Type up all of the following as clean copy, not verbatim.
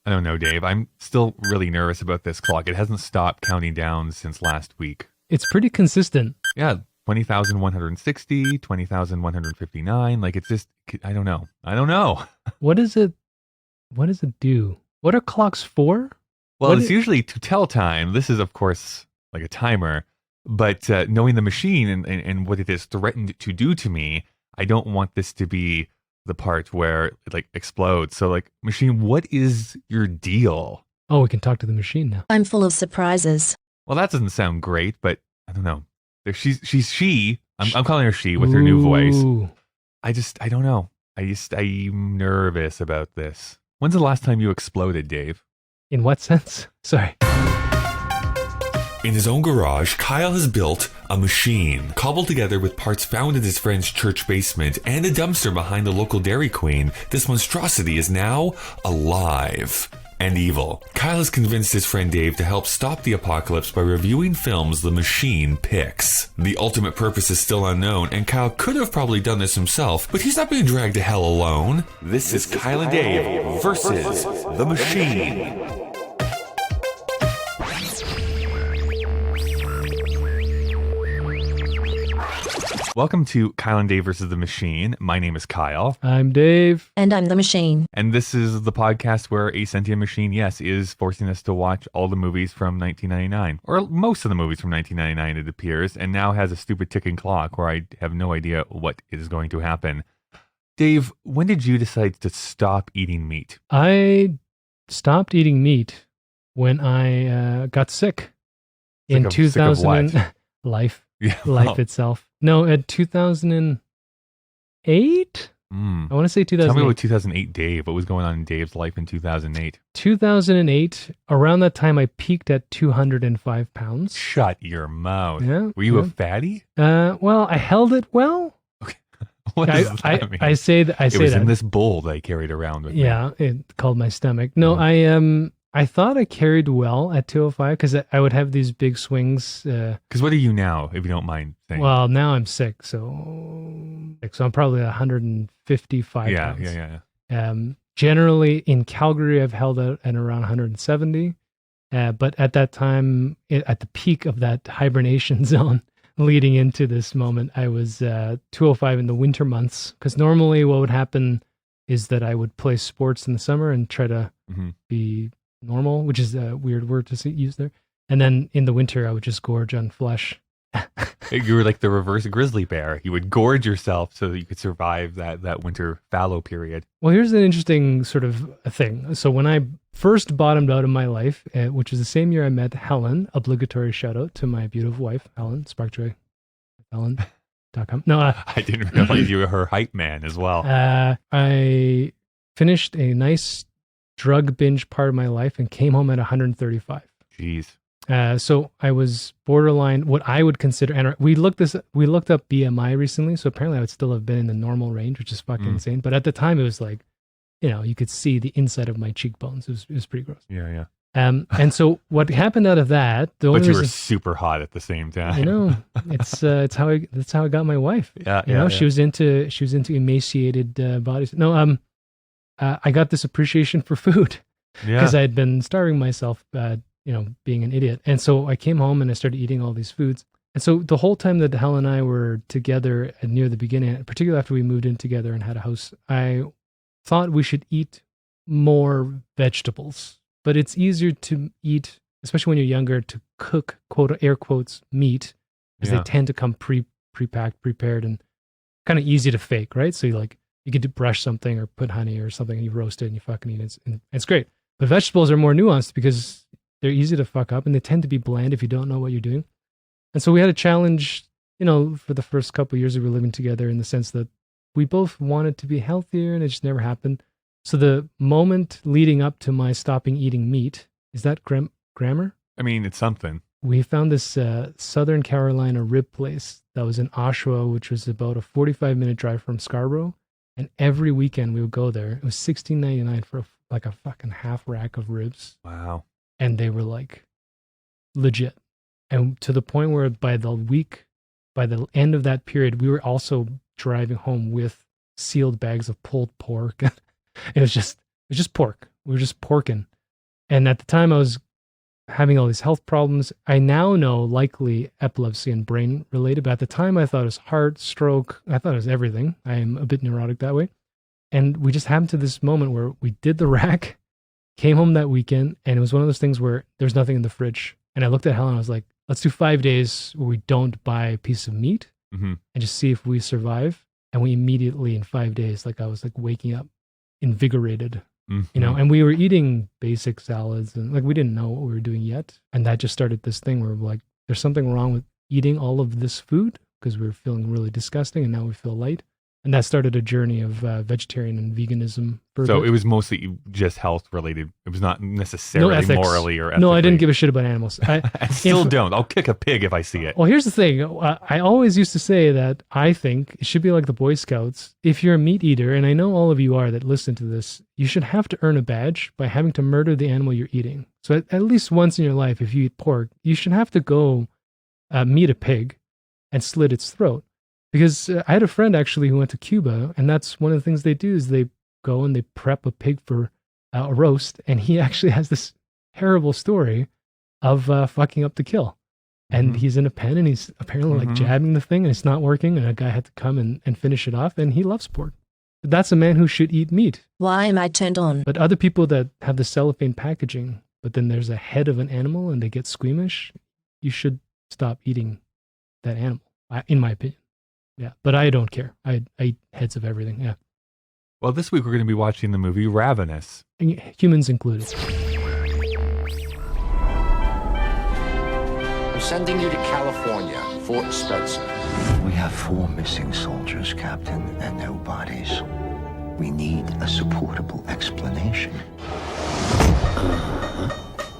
I don't know, Dave. I'm still really nervous about this clock. It hasn't stopped counting down since last week. It's pretty consistent. Yeah, 20,160, 20,159. Like, it's just, I don't know. What does it do? What are clocks for? Well, it's usually to tell time. This is, of course, like a timer. But knowing the machine and what it has threatened to do to me, I don't want this to be the part where it like explodes. So like, machine, what is your deal? Oh, we can talk to the machine now. I'm full of surprises. Well, that doesn't sound great, but I don't know. She's she. I'm calling her she with her new voice. I don't know. I'm nervous about this. When's the last time you exploded, Dave? In what sense? Sorry. In his own garage, Kyle has built a machine, cobbled together with parts found in his friend's church basement and a dumpster behind the local Dairy Queen. This monstrosity is now alive and evil. Kyle has convinced his friend Dave to help stop the apocalypse by reviewing films the machine picks. The ultimate purpose is still unknown, and Kyle could have probably done this himself, but he's not being dragged to hell alone. This is Kyle and Dave versus the machine. Welcome to Kyle and Dave versus the Machine. My name is Kyle. I'm Dave. And I'm the machine. And this is the podcast where a sentient machine, yes, is forcing us to watch all the movies from 1999. Or most of the movies from 1999, it appears, and now has a stupid ticking clock where I have no idea what is going to happen. Dave, when did you decide to stop eating meat? I stopped eating meat when I got sick. In 2000. Sick of what? Life. Yeah. Life itself. No, at 2008? I want to say 2008. Tell me about 2008 Dave. What was going on in Dave's life in 2008? 2008, around that time, I peaked at 205 pounds. Shut your mouth. Yeah, Were you a fatty? Well, I held it well. Okay. What does that mean? I say that. It was in this bowl that I carried around with me. Yeah, it called my stomach. No, I thought I carried well at 205 because I would have these big swings. Because what are you now, if you don't mind saying? Well, now I'm sick, so I'm probably 155 pounds. Yeah. Generally, in Calgary, I've held out at around 170. But at that time, at the peak of that hibernation zone leading into this moment, I was 205 in the winter months. Because normally what would happen is that I would play sports in the summer and try to be normal, which is a weird word to use there. And then in the winter, I would just gorge on flesh. You were like the reverse grizzly bear. You would gorge yourself so that you could survive that winter fallow period. Well, here's an interesting sort of a thing. So when I first bottomed out in my life, which was the same year I met Helen, obligatory shout out to my beautiful wife, Helen, Sparkjoy, Helen.com. No, I didn't realize you were her hype man as well. I finished a nice drug binge part of my life and came home at 135. Jeez. So I was borderline what I would consider, and we looked up BMI recently, so apparently I would still have been in the normal range, which is fucking insane. But at the time it was like, you could see the inside of my cheekbones. It was pretty gross. Yeah. And so what happened out of that? But you were super hot at the same time. That's how I got my wife. Yeah. She was into emaciated bodies. No, I got this appreciation for food because I had been starving myself, being an idiot. And so I came home and I started eating all these foods. And so the whole time that Helen and I were together near the beginning, particularly after we moved in together and had a house, I thought we should eat more vegetables. But it's easier to eat, especially when you're younger, to cook, quote, air quotes, meat, because they tend to come pre-packed, prepared, and kind of easy to fake, right? So you could brush something or put honey or something and you roast it and you fucking eat it. And it's great. But vegetables are more nuanced because they're easy to fuck up and they tend to be bland if you don't know what you're doing. And so we had a challenge, for the first couple of years we were living together, in the sense that we both wanted to be healthier and it just never happened. So the moment leading up to my stopping eating meat, is that grammar? I mean, it's something. We found this Southern Carolina rib place that was in Oshawa, which was about a 45-minute drive from Scarborough. And every weekend we would go there. It was $16.99 for a fucking half rack of ribs. Wow. And they were like legit. And to the point where by the end of that period, we were also driving home with sealed bags of pulled pork. It was just pork. We were just porking. And at the time I was having all these health problems. I now know likely epilepsy and brain related, but at the time I thought it was heart, stroke. I thought it was everything. I am a bit neurotic that way. And we just happened to this moment where we did the rack, came home that weekend, and it was one of those things where there's nothing in the fridge. And I looked at Helen and I was like, let's do 5 days where we don't buy a piece of meat and just see if we survive. And we immediately in 5 days, like I was like waking up invigorated, you know, and we were eating basic salads and like we didn't know what we were doing yet. And that just started this thing where we're like, there's something wrong with eating all of this food because we were feeling really disgusting and now we feel light. And that started a journey of vegetarian and veganism. So it was mostly just health related. It was not necessarily morally or ethically. No, I didn't give a shit about animals. I still don't. I'll kick a pig if I see it. Well, here's the thing. I always used to say that I think it should be like the Boy Scouts. If you're a meat eater, and I know all of you are that listen to this, you should have to earn a badge by having to murder the animal you're eating. So at least once in your life, if you eat pork, you should have to go meet a pig and slit its throat. Because I had a friend actually who went to Cuba, and that's one of the things they do is they go and they prep a pig for a roast, and he actually has this terrible story of fucking up the kill. And he's in a pen, and he's apparently like jabbing the thing, and it's not working, and a guy had to come and finish it off, and he loves pork. But that's a man who should eat meat. Why am I turned on? But other people that have the cellophane packaging, but then there's a head of an animal, and they get squeamish, you should stop eating that animal, in my opinion. Yeah, but I don't care. I eat heads of everything, yeah. Well, this week we're going to be watching the movie Ravenous. Humans included. I'm sending you to California, Fort Spencer. We have 4 missing soldiers, Captain, and no bodies. We need a supportable explanation.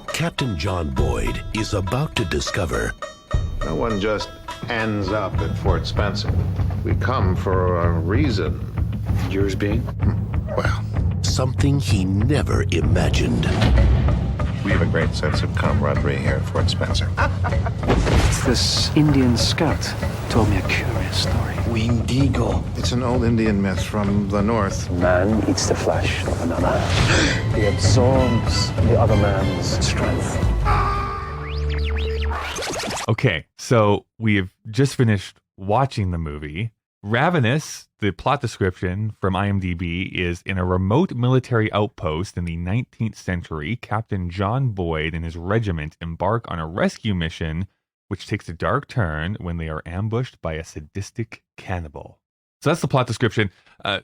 Captain John Boyd is about to discover no one just ends up at Fort Spencer. We come for a reason. Yours being? Well, something he never imagined. we have a great sense of camaraderie here at Fort Spencer. It's this Indian scout told me a curious story. Wendigo. It's an old Indian myth from the north. Man eats the flesh of another. He absorbs the other man's strength. Okay, so we have just finished watching the movie. Ravenous, the plot description from IMDb is: in a remote military outpost in the 19th century, Captain John Boyd and his regiment embark on a rescue mission, which takes a dark turn when they are ambushed by a sadistic cannibal. So that's the plot description.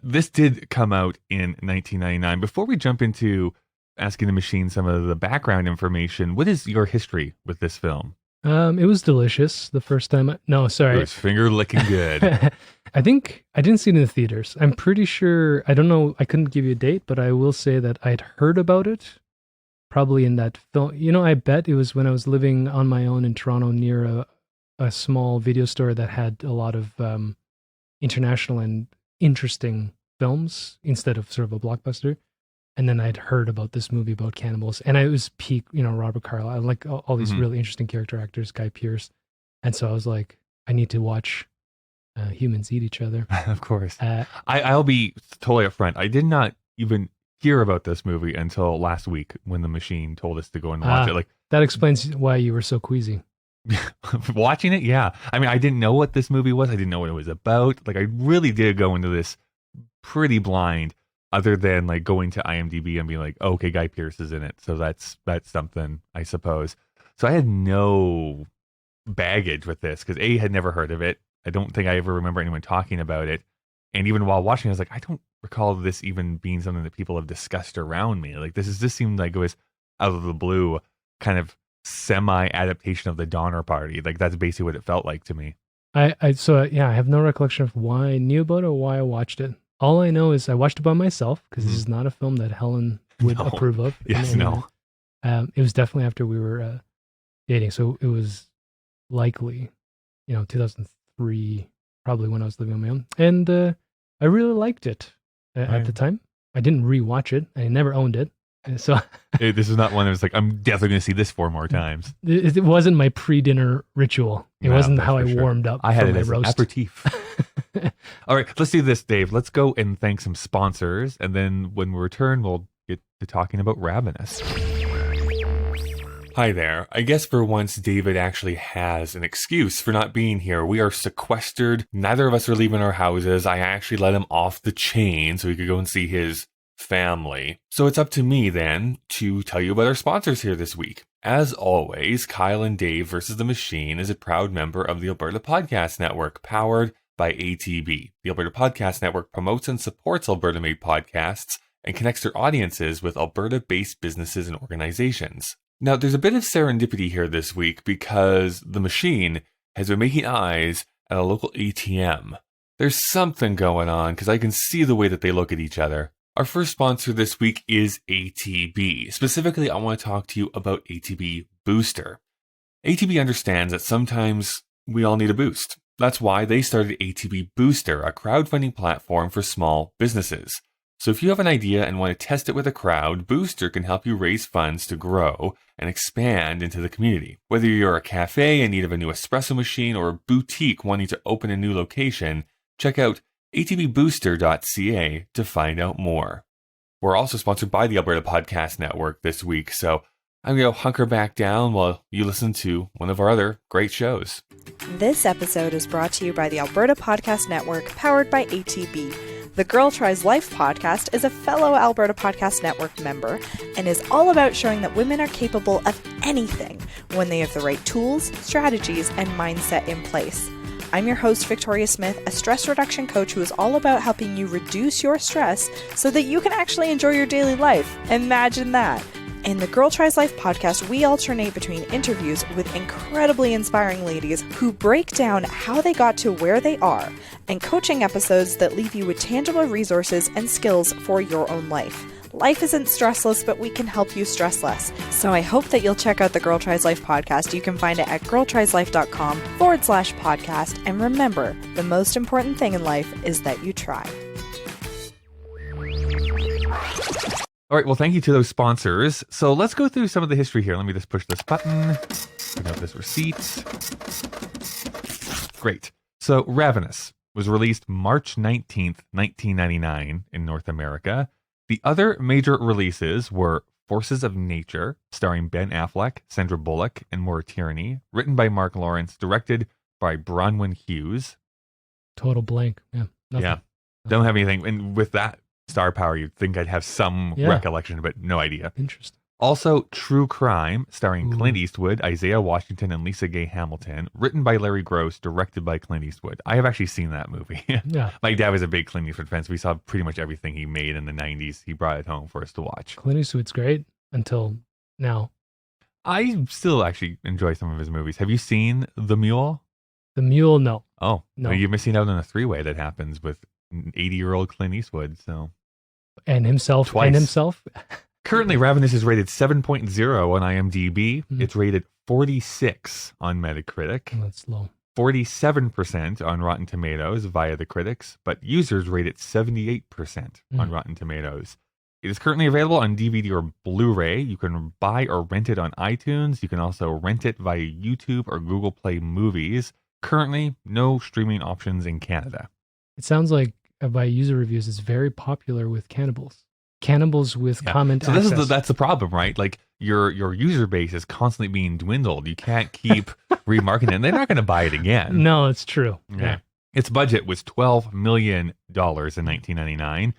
This did come out in 1999. Before we jump into asking the machine some of the background information, what is your history with this film? It was delicious the first time. No, sorry. It was finger licking good. I think I didn't see it in the theaters. I'm pretty sure, I don't know, I couldn't give you a date, but I will say that I'd heard about it probably in that film. You know, I bet it was when I was living on my own in Toronto near a small video store that had a lot of international and interesting films instead of sort of a blockbuster. And then I'd heard about this movie about cannibals, and it was peak, you know, Robert Carlyle, like all these really interesting character actors, Guy Pearce. And so I was like, I need to watch humans eat each other. Of course. I'll be totally upfront. I did not even hear about this movie until last week when the machine told us to go and watch it. Like that explains why you were so queasy. Watching it, yeah. I mean, I didn't know what this movie was. I didn't know what it was about. Like, I really did go into this pretty blind, other than like going to IMDb and being like, oh, okay, Guy Pearce is in it, so that's something, I suppose. So I had no baggage with this because I had never heard of it. I don't think I ever remember anyone talking about it. And even while watching, I was like, I don't recall this even being something that people have discussed around me. Like, this seemed like it was out of the blue, kind of semi-adaptation of the Donner Party. Like, that's basically what it felt like to me. I have no recollection of why I knew about it or why I watched it. All I know is I watched it by myself because this is not a film that Helen would approve of. Yes, no. It was definitely after we were dating, so it was likely, 2003, probably when I was living on my own, and I really liked it at the time. I didn't rewatch it. I never owned it, so this is not one that was like, I'm definitely going to see this 4 more times. It wasn't my pre-dinner ritual. It wasn't how I warmed up. I had it as roast. an aperitif. All right, let's do this, Dave. Let's go and thank some sponsors, and then when we return, we'll get to talking about Ravenous. Hi there. I guess for once David actually has an excuse for not being here. We are sequestered. Neither of us are leaving our houses. I actually let him off the chain so he could go and see his family. So it's up to me then to tell you about our sponsors here this week. As always, Kyle and Dave versus the Machine is a proud member of the Alberta Podcast Network, powered by ATB. The Alberta Podcast Network promotes and supports Alberta-made podcasts and connects their audiences with Alberta-based businesses and organizations. Now, there's a bit of serendipity here this week because the Machine has been making eyes at a local ATM. There's something going on because I can see the way that they look at each other. Our first sponsor this week is ATB. Specifically, I want to talk to you about ATB Booster. ATB understands that sometimes we all need a boost. That's why they started ATB Booster, a crowdfunding platform for small businesses. So if you have an idea and want to test it with a crowd, Booster can help you raise funds to grow and expand into the community. Whether you're a cafe in need of a new espresso machine or a boutique wanting to open a new location, check out atbbooster.ca to find out more. We're also sponsored by the Alberta Podcast Network this week, so I'm going to hunker back down while you listen to one of our other great shows. This episode is brought to you by the Alberta Podcast Network, powered by ATB. The Girl Tries Life podcast is a fellow Alberta Podcast Network member and is all about showing that women are capable of anything when they have the right tools, strategies, and mindset in place. I'm your host, Victoria Smith, a stress reduction coach who is all about helping you reduce your stress so that you can actually enjoy your daily life. Imagine that. In the Girl Tries Life podcast, we alternate between interviews with incredibly inspiring ladies who break down how they got to where they are, and coaching episodes that leave you with tangible resources and skills for your own life. Life isn't stressless, but we can help you stress less. So I hope that you'll check out the Girl Tries Life podcast. You can find it at girltrieslife.com/podcast. And remember, the most important thing in life is that you try. All right, well, thank you to those sponsors. So let's go through some of the history here. Let me just push this button, bring up this receipt. Great. So Ravenous was released March 19th, 1999 in North America. The other major releases were Forces of Nature, starring Ben Affleck, Sandra Bullock, and Maura Tierney, written by Mark Lawrence, directed by Bronwyn Hughes. Total blank. Yeah. Nothing. Yeah. Don't have anything. And with that star power, you'd think I'd have some recollection, but no idea. Interesting. Also, True Crime, starring Clint Eastwood, Isaiah Washington, and Lisa Gay Hamilton, written by Larry Gross, directed by Clint Eastwood. I have actually seen that movie. Yeah. My dad was a big Clint Eastwood fan, so we saw pretty much everything he made in the 90s. He brought it home for us to watch. Clint Eastwood's great until now. I still actually enjoy some of his movies. Have you seen The Mule? The Mule, no. Oh, no. Well, you're missing out on a three-way that happens with an 80-year-old Clint Eastwood, so... And himself. Twice. And himself. Currently, Ravenous is rated 7.0 on IMDb. It's rated 46 on Metacritic. That's low. 47% on Rotten Tomatoes via the critics, but users rate it 78% on Rotten Tomatoes. It is currently available on DVD or Blu-ray. You can buy or rent it on iTunes. You can also rent it via YouTube or Google Play Movies. Currently, no streaming options in Canada. It sounds like by user reviews, it's very popular with cannibals. Cannibals with comment so access. That's the problem, right? Like your user base is constantly being dwindled. You can't keep remarketing it, and they're not going to buy it again. No, it's true. Yeah. Its budget was $12 million in 1999.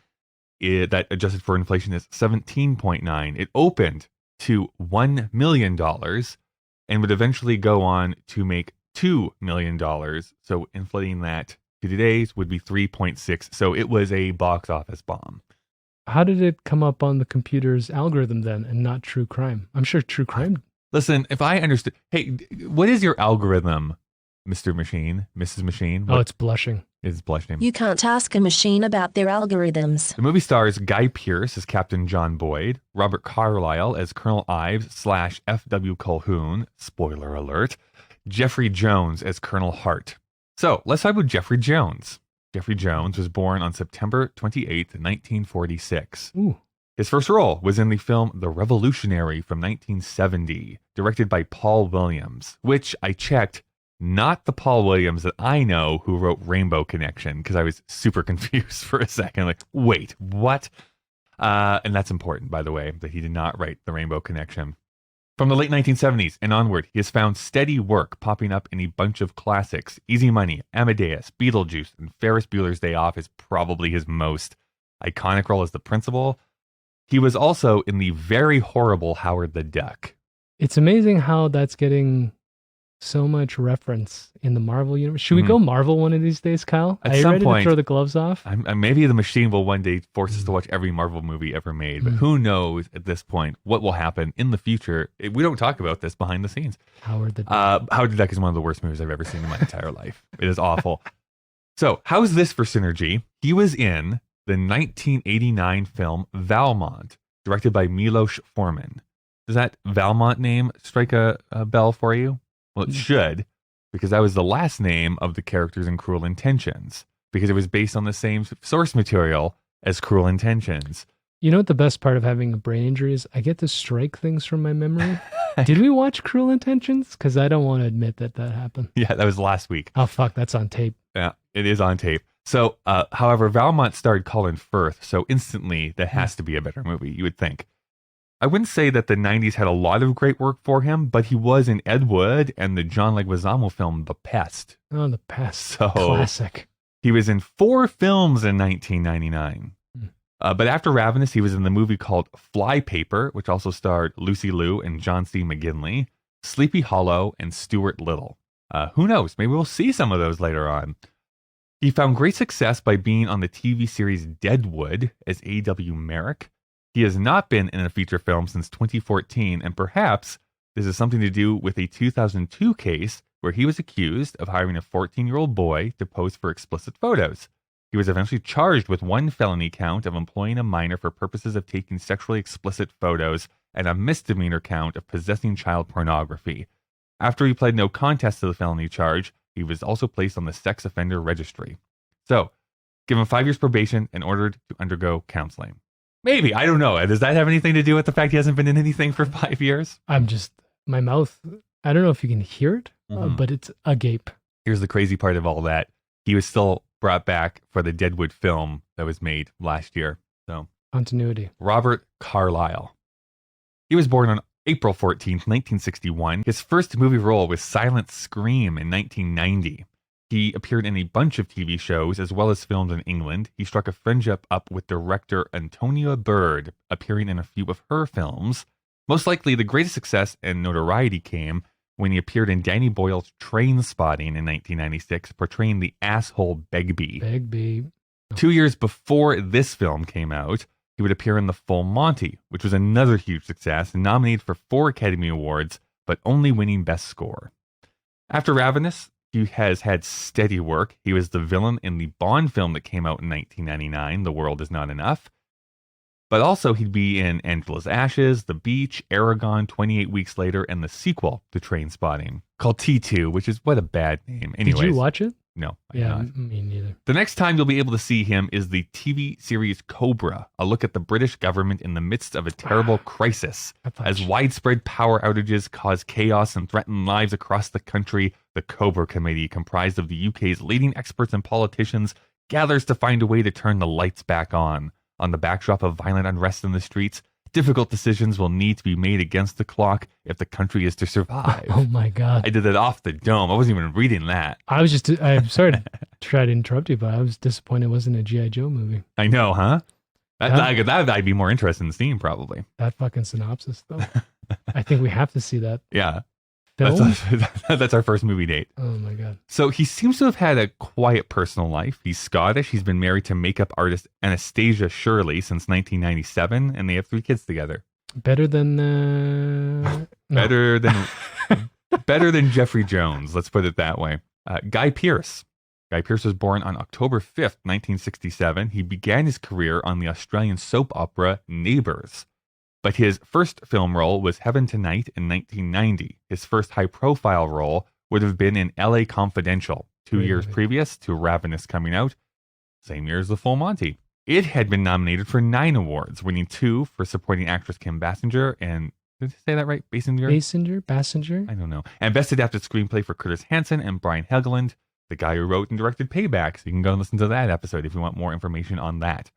That adjusted for inflation is 17.9. It opened to $1 million and would eventually go on to make $2 million. So inflating that to today's would be 3.6. So it was a box office bomb. How did it come up on the computer's algorithm then and not True Crime? I'm sure True Crime. Listen, if I understood, hey, what is your algorithm, Mr. Machine, Mrs. Machine? Oh, it's blushing. It's blushing. You can't ask a machine about their algorithms. The movie stars Guy Pearce as Captain John Boyd, Robert Carlyle as Colonel Ives / F.W. Colquhoun, spoiler alert, Jeffrey Jones as Colonel Hart. So let's talk about Jeffrey Jones. Jeffrey Jones was born on September 28th, 1946. Ooh. His first role was in the film The Revolutionary from 1970, directed by Paul Williams, which I checked, not the Paul Williams that I know who wrote Rainbow Connection, because I was super confused for a second. Like, wait, what? And that's important, by the way, that he did not write The Rainbow Connection. From the late 1970s and onward, he has found steady work popping up in a bunch of classics. Easy Money, Amadeus, Beetlejuice, and Ferris Bueller's Day Off is probably his most iconic role as the principal. He was also in the very horrible Howard the Duck. It's amazing how that's getting so much reference in the Marvel universe. Should we go Marvel one of these days, Kyle? At Are you some ready point, to throw the gloves off? Maybe the machine will one day force us to watch every Marvel movie ever made, but who knows at this point what will happen in the future. We don't talk about this behind the scenes. Howard the Duck. Howard the Duck is one of the worst movies I've ever seen in my entire life. It is awful. So how's this for synergy? He was in the 1989 film Valmont, directed by Milos Forman. Does that Valmont name strike a bell for you? Well, it should, because that was the last name of the characters in Cruel Intentions, because it was based on the same source material as Cruel Intentions. You know what the best part of having a brain injury is? I get to strike things from my memory. Did we watch Cruel Intentions? Because I don't want to admit that happened. Yeah, that was last week. Oh, fuck, that's on tape. Yeah, it is on tape. So, however, Valmont starred Colin Firth, so instantly that has to be a better movie, you would think. I wouldn't say that the 90s had a lot of great work for him, but he was in Ed Wood and the John Leguizamo film The Pest. Oh, The Pest. So, classic. He was in 4 films in 1999. But after Ravenous, he was in the movie called Flypaper, which also starred Lucy Liu and John C. McGinley, Sleepy Hollow, and Stuart Little. Who knows? Maybe we'll see some of those later on. He found great success by being on the TV series Deadwood as A.W. Merrick. He has not been in a feature film since 2014, and perhaps this is something to do with a 2002 case where he was accused of hiring a 14-year-old boy to pose for explicit photos. He was eventually charged with 1 felony count of employing a minor for purposes of taking sexually explicit photos and a misdemeanor count of possessing child pornography. After he pled no contest to the felony charge, he was also placed on the sex offender registry. So, given 5 years probation and ordered to undergo counseling. Maybe, I don't know. Does that have anything to do with the fact he hasn't been in anything for 5 years? My mouth, I don't know if you can hear it, but it's agape. Here's the crazy part of all that. He was still brought back for the Deadwood film that was made last year. So, continuity. Robert Carlyle. He was born on April 14th, 1961. His first movie role was Silent Scream in 1990. He appeared in a bunch of TV shows as well as films in England. He struck a friendship up with director Antonia Bird, appearing in a few of her films. Most likely, the greatest success and notoriety came when he appeared in Danny Boyle's Train Spotting in 1996, portraying the asshole Begbie. Begbie. 2 years before this film came out, he would appear in The Full Monty, which was another huge success, nominated for 4 Academy Awards, but only winning Best Score. After Ravenous, he has had steady work. He was the villain in the Bond film that came out in 1999, The World Is Not Enough. But also he'd be in Angela's Ashes, The Beach, Aragon, 28 Weeks Later, and the sequel to Train Spotting, called T2, which is what a bad name. Anyways, did you watch it? No. Yeah, me neither. The next time you'll be able to see him is the TV series Cobra, a look at the British government in the midst of a terrible crisis. As widespread power outages cause chaos and threaten lives across the country, the Cobra Committee, comprised of the UK's leading experts and politicians, gathers to find a way to turn the lights back on. On the backdrop of violent unrest in the streets, difficult decisions will need to be made against the clock if the country is to survive. Oh my God. I did that off the dome. I wasn't even reading that. I'm sorry to try to interrupt you, but I was disappointed it wasn't a G.I. Joe movie. I know, huh? That I'd be more interested in seeing, probably. That fucking synopsis, though. I think we have to see that. Yeah. Film? That's our first movie date. Oh my God. So he seems to have had a quiet personal life. He's Scottish. He's been married to makeup artist Anastasia Shirley since 1997, and they have 3 kids together. Better than better than Jeffrey Jones. Let's put it that way. Guy Pearce. Guy Pearce was born on October 5th, 1967. He began his career on the Australian soap opera Neighbours. But his first film role was Heaven Tonight in 1990. His first high-profile role would have been in L.A. Confidential, 2 years previous to Ravenous coming out, same year as The Full Monty. It had been nominated for 9 awards, winning 2 for supporting actress Kim Basinger and, did I say that right? Basinger? I don't know. And Best Adapted Screenplay for Curtis Hanson and Brian Helgeland, the guy who wrote and directed Payback. So you can go and listen to that episode if you want more information on that.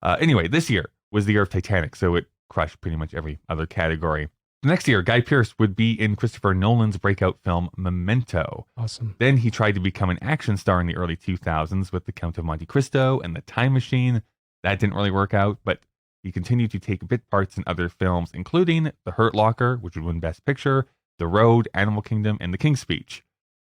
Anyway, this year was the year of Titanic, so it crushed pretty much every other category. The next year, Guy Pearce would be in Christopher Nolan's breakout film Memento. Awesome. Then he tried to become an action star in the early 2000s with The Count of Monte Cristo and The Time Machine. That didn't really work out, but he continued to take bit parts in other films, including The Hurt Locker, which would win Best Picture, The Road, Animal Kingdom, and The King's Speech.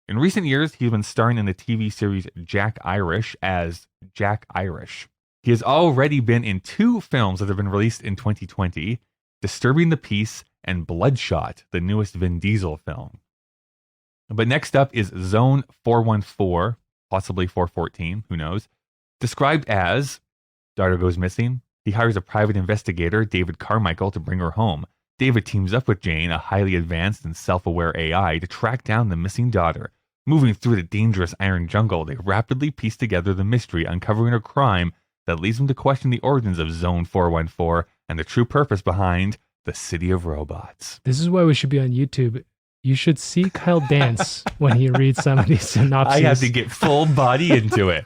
In recent years, he's been starring in the TV series Jack Irish as Jack Irish. He has already been in 2 films that have been released in 2020, Disturbing the Peace and Bloodshot, the newest Vin Diesel film. But next up is Zone 414, possibly 414, who knows, described as, daughter goes missing. He hires a private investigator, David Carmichael, to bring her home. David teams up with Jane, a highly advanced and self-aware AI, to track down the missing daughter. Moving through the dangerous iron jungle, they rapidly piece together the mystery, uncovering a crime that leads them to question the origins of Zone 414 and the true purpose behind the City of Robots. This is why we should be on YouTube. You should see Kyle dance when he reads some of these synopses. I have to get full body into it.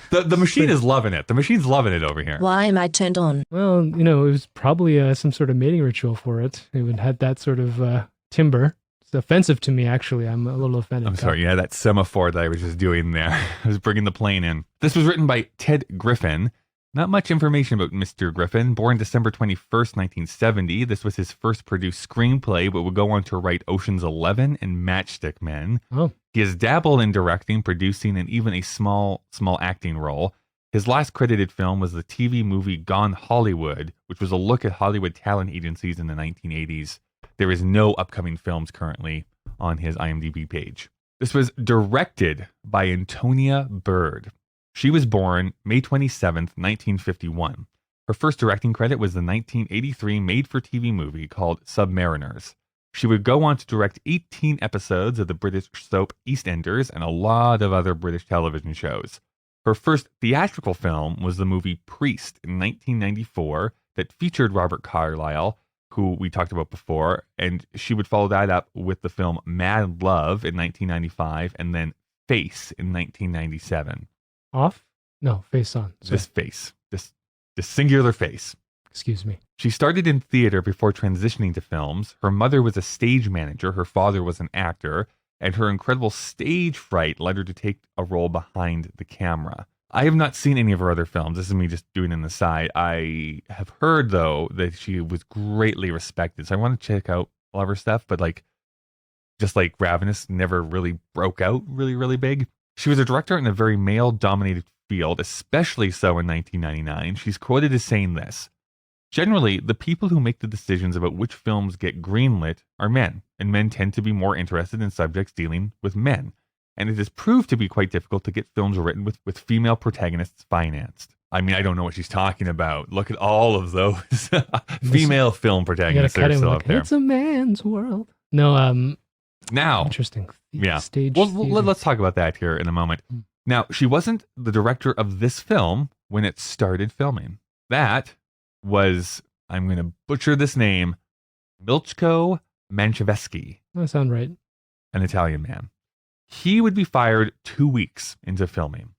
The machine is loving it. The machine's loving it over here. Why am I turned on? Well, it was probably some sort of mating ritual for it. It would had that sort of timbre. It's offensive to me, actually. I'm a little offended. I'm sorry. Yeah, that semaphore that I was just doing there. I was bringing the plane in. This was written by Ted Griffin. Not much information about Mr. Griffin. Born December 21st, 1970, this was his first produced screenplay, but would go on to write Ocean's 11 and Matchstick Men. Oh. He has dabbled in directing, producing, and even a small acting role. His last credited film was the TV movie Gone Hollywood, which was a look at Hollywood talent agencies in the 1980s. There is no upcoming films currently on his IMDb page. This was directed by Antonia Bird. She was born May 27th, 1951. Her first directing credit was the 1983 made-for-TV movie called Submariners. She would go on to direct 18 episodes of the British soap EastEnders and a lot of other British television shows. Her first theatrical film was the movie Priest in 1994 that featured Robert Carlyle, who we talked about before, and she would follow that up with the film Mad Love in 1995 and then Face in 1997. Off? No, face on. Sorry. This face. This singular face. Excuse me. She started in theater before transitioning to films. Her mother was a stage manager. Her father was an actor. And her incredible stage fright led her to take a role behind the camera. I have not seen any of her other films. This is me just doing an aside. I have heard, though, that she was greatly respected. So I want to check out all of her stuff. But just like Ravenous never really broke out really, really big. She was a director in a very male-dominated field, especially so in 1999. She's quoted as saying this: "Generally, the people who make the decisions about which films get greenlit are men, and men tend to be more interested in subjects dealing with men. And it has proved to be quite difficult to get films written with female protagonists financed." I mean, I don't know what she's talking about. Look at all of those female film protagonists that are still out there. It's a man's world. No, now, interesting. Yeah. Stage. Well, let's talk about that here in a moment. Now, she wasn't the director of this film when it started filming. That was, I'm going to butcher this name, Milchko Manchevsky. That sounds right. An Italian man. He would be fired 2 weeks into filming.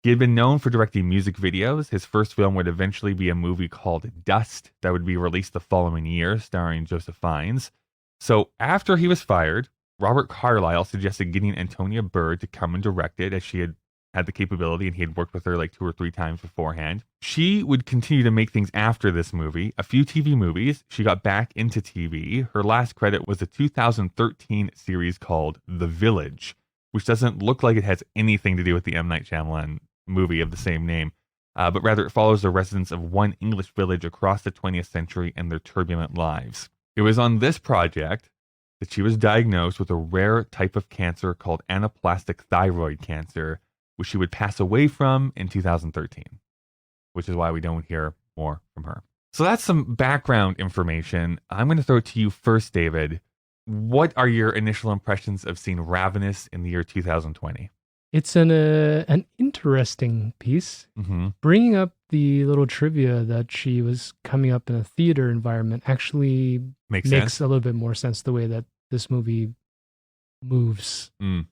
He had been known for directing music videos. His first film would eventually be a movie called Dust that would be released the following year, starring Joseph Fiennes. So after he was fired, Robert Carlyle suggested getting Antonia Bird to come and direct it, as she had the capability and he had worked with her 2 or 3 times beforehand. She would continue to make things after this movie, a few TV movies. She got back into TV. Her last credit was a 2013 series called The Village, which doesn't look like it has anything to do with the M. Night Shyamalan movie of the same name, but rather it follows the residents of one English village across the 20th century and their turbulent lives. It was on this project that she was diagnosed with a rare type of cancer called anaplastic thyroid cancer, which she would pass away from in 2013, which is why we don't hear more from her. So that's some background information. I'm going to throw it to you first, David. What are your initial impressions of seeing Ravenous in the year 2020? It's an interesting piece, bringing up the little trivia that she was coming up in a theater environment actually makes a little bit more sense the way that this movie moves. I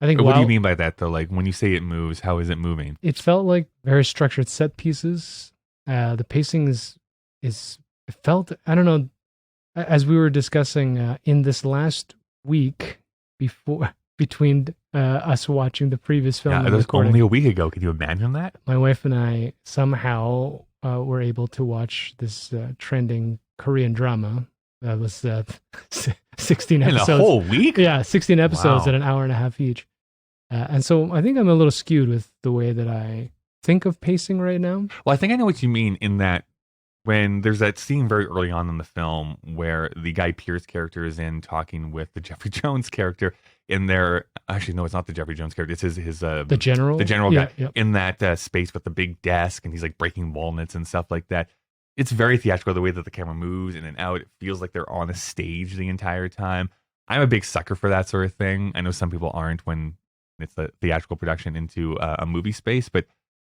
think. What do you mean by that, though? Like when you say it moves, how is it moving? It felt like very structured set pieces. The pacing is it felt, I don't know. as we were discussing in this last week between us watching the previous film, it was only a week ago. Can you imagine that? My wife and I somehow were able to watch this trending Korean drama. That was 16 episodes. In a whole week? Yeah, 16 episodes Wow. at an hour and a half each. And so I think I'm a little skewed with the way that I think of pacing right now. Well, I think I know what you mean in that when there's that scene very early on in the film where the Guy Pearce character is in talking with the Jeffrey Jones character in their, actually, no, it's not the Jeffrey Jones character. It's his the general guy yeah. in that space with the big desk, and he's like breaking walnuts and stuff like that. It's very theatrical, the way that the camera moves in and out. It feels like they're on a stage the entire time. I'm a big sucker for that sort of thing. I know some people aren't when it's a theatrical production into a movie space, but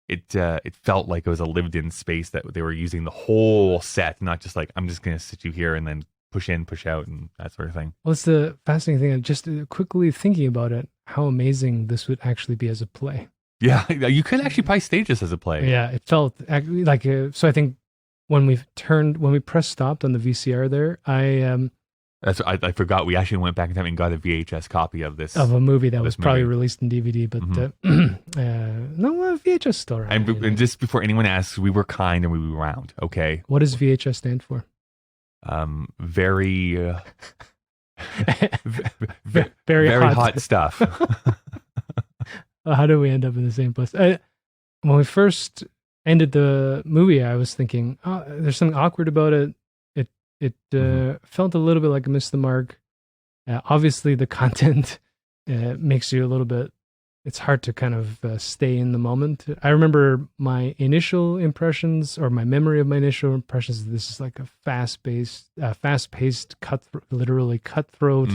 it felt like it was a lived-in space that they were using the whole set, not just like, I'm just going to sit you here and then push in, push out, and that sort of thing. Well, it's the fascinating thing. Just quickly thinking about it, how amazing this would actually be as a play. Yeah, you could actually probably stage this as a play. Yeah, it felt like so. I think when we pressed stopped on the VCR there, I forgot. We actually went back in time and got a VHS copy of this of a movie that was probably movie. released in DVD, but no VHS still right. And just before anyone asks, we were kind and we were round. Okay. What does VHS stand for? Very hot stuff. How do we end up in the same place? When we first ended the movie, I was thinking, oh, there's something awkward about it. It felt a little bit like a miss the mark. Obviously, the content makes you a little bit. It's hard to kind of stay in the moment. I remember my initial impressions, or my memory of my initial impressions. This is like a fast-paced, literally cutthroat,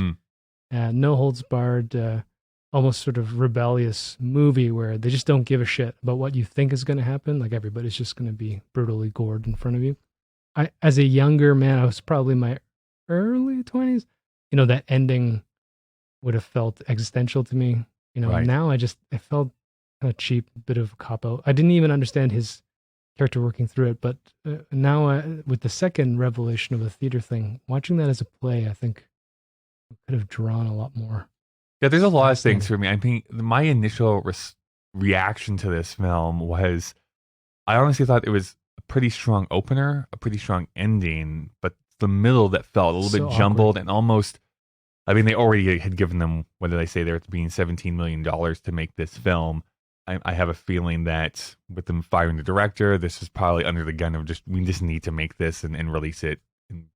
no holds barred, almost sort of rebellious movie where they just don't give a shit about what you think is going to happen. Like everybody's just going to be brutally gored in front of you. As a younger man, I was probably in my early 20s. That ending would have felt existential to me. Right. Now I felt kind of cheap, a bit of a cop-out. I didn't even understand his character working through it. But now with the second revelation of a theater thing, watching that as a play, I think I could have drawn a lot more. Yeah, there's a lot of things for me. I mean, my initial reaction to this film was, I honestly thought it was a pretty strong opener, a pretty strong ending, but the middle that felt a little bit jumbled awkward. And almost, I mean, they already had given them, what did I say, they're being $17 million to make this film. I have a feeling that with them firing the director, this is probably under the gun of we just need to make this and release it and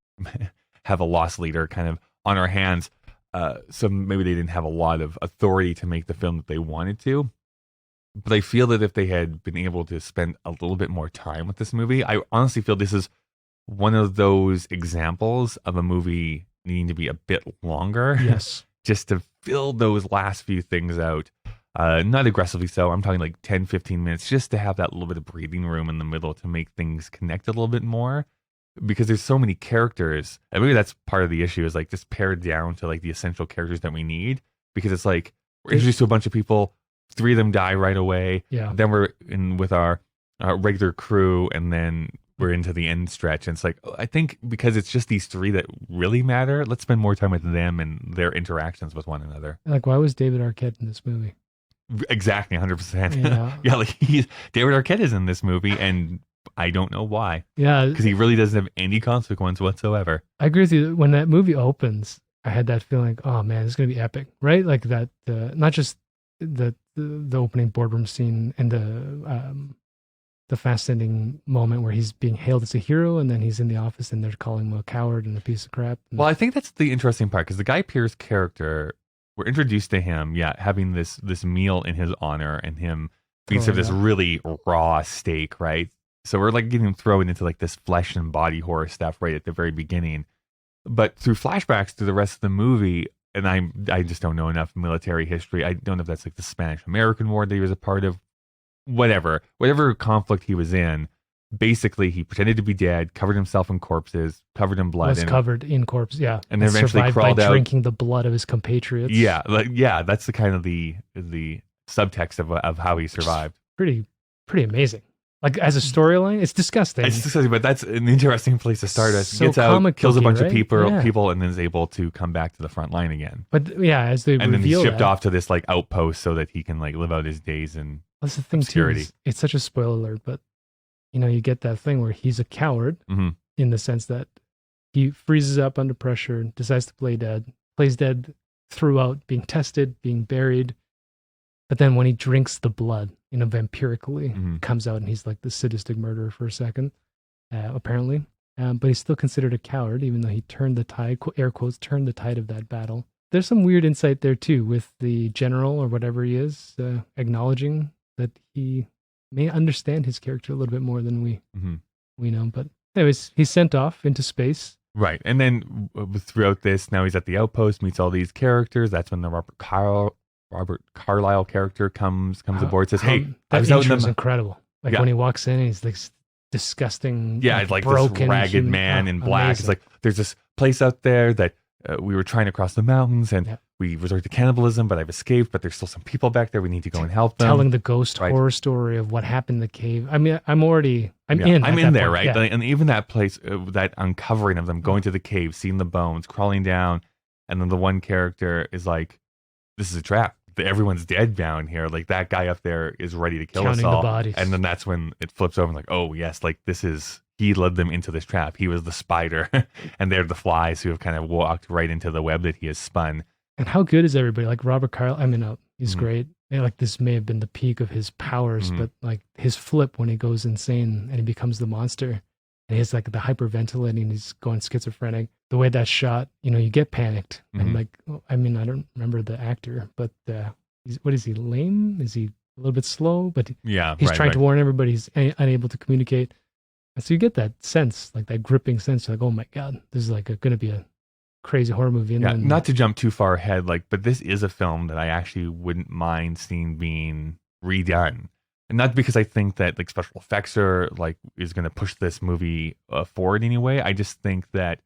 have a loss leader kind of on our hands. So maybe they didn't have a lot of authority to make the film that they wanted to. But I feel that if they had been able to spend a little bit more time with this movie, I honestly feel this is one of those examples of a movie needing to be a bit longer. Yes. Just to fill those last few things out. Not aggressively so. I'm talking like 10, 15 minutes just to have that little bit of breathing room in the middle to make things connect a little bit more. Because there's so many characters. And maybe that's part of the issue, is like just pared down to like the essential characters that we need. Because it's like we're introduced to a bunch of people, 3 of them die right away. Yeah. Then we're in with our regular crew, and then we're into the end stretch. And it's like, I think because it's just these 3 that really matter, let's spend more time with them and their interactions with one another. Like, why was David Arquette in this movie? Exactly, 100%. Yeah, yeah, like David Arquette is in this movie, and I don't know why. Yeah, because he really doesn't have any consequence whatsoever. I agree with you. When that movie opens, I had that feeling, like, oh man, it's gonna be epic, right? Like that, not just the opening boardroom scene and the fast-ending moment where he's being hailed as a hero, and then he's in the office and they're calling him a coward and a piece of crap. Well, I think that's the interesting part, because the Guy Pearce character, we're introduced to him, having this meal in his honor, and him being served this really raw steak, right? So we're like getting thrown into like this flesh and body horror stuff right at the very beginning. But through flashbacks to the rest of the movie, and I just don't know enough military history. I don't know if that's like the Spanish-American War that he was a part of. Whatever conflict he was in, basically he pretended to be dead, covered himself in corpses, covered in blood. Covered in corpse, yeah. And then eventually crawled by out, drinking the blood of his compatriots. Yeah, that's the kind of the subtext of how he survived. Pretty amazing. Like as a storyline, it's disgusting. It's disgusting, but that's an interesting place to start. So Gets out, comic kills a bunch booky, of people, right? Yeah. and then is able to come back to the front line again. But yeah, as they and then he's reveal shipped that, off to this like outpost so that he can like live out his days in that's the thing obscurity. too. It's such a spoiler alert, but you get that thing where he's a coward in the sense that he freezes up under pressure, decides to play dead, plays dead throughout being tested, being buried. But then when he drinks the blood, vampirically, comes out and he's like the sadistic murderer for a second, apparently. But he's still considered a coward, even though he turned the tide, air quotes, turned the tide of that battle. There's some weird insight there too, with the general or whatever he is, acknowledging that he may understand his character a little bit more than we know. But anyways, he's sent off into space. Right. And then throughout this, now he's at the outpost, meets all these characters. That's when the Robert Carlyle character comes aboard, says, "Hey, I was out in the incredible." Like when he walks in, he's like disgusting. Yeah, it's like broken, this ragged man in black. Amazing. It's like there's this place out there that we were trying to cross the mountains, and we resorted to cannibalism, but I've escaped. But there's still some people back there. We need to go and help them. Telling the ghost horror story of what happened in the cave. I mean, I'm in there, right? Yeah. And even that place, that uncovering of them going to the cave, seeing the bones, crawling down, and then the one character is like, "This is a trap. Everyone's dead down here. Like that guy up there is ready to kill Counting us all." the bodies. And then that's when it flips over and like, oh yes, like he led them into this trap. He was the spider, and they're the flies who have kind of walked right into the web that he has spun. And how good is everybody? Like Robert Carlyle, I mean, he's great. Like this may have been the peak of his powers, but like his flip when he goes insane and he becomes the monster, and he's like the hyperventilating, he's going schizophrenic. The way that's shot, you get panicked. And like, I mean, I don't remember the actor, but what is he, lame? Is he a little bit slow? But he's trying to warn everybody. He's unable to communicate. And so you get that sense, like that gripping sense, like, oh my God, this is like going to be a crazy horror movie. And then, not to jump too far ahead, but this is a film that I actually wouldn't mind seeing being redone. And not because I think that like special effects is going to push this movie forward anyway. I just think that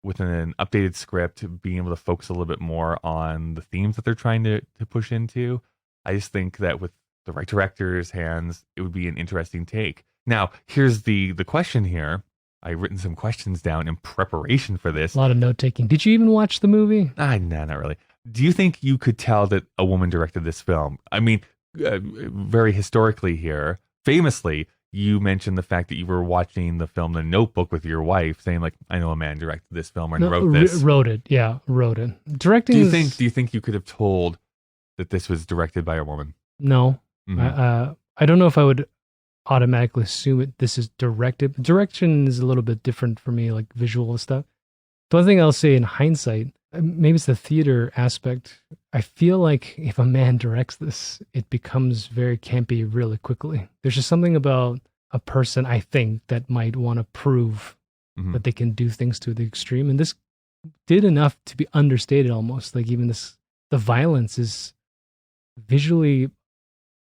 with an updated script, being able to focus a little bit more on the themes that they're trying to push into, I just think that with the right director's hands, it would be an interesting take. Now, here's the question here. I've written some questions down in preparation for this. A lot of note taking. Did you even watch the movie? No, not really. Do you think you could tell that a woman directed this film? I mean, very historically here, famously, you mentioned the fact that you were watching the film The Notebook with your wife, saying like, "I know a man directed this film and wrote this." Wrote it. Directing. Do you think you could have told that this was directed by a woman? No. I don't know if I would automatically assume this is directed. Direction is a little bit different for me, like visual stuff. The one thing I'll say in hindsight, maybe it's the theater aspect. I feel like if a man directs this, it becomes very campy really quickly. There's just something about a person, I think, that might want to prove that they can do things to the extreme. And this did enough to be understated almost. Like even the violence is visually,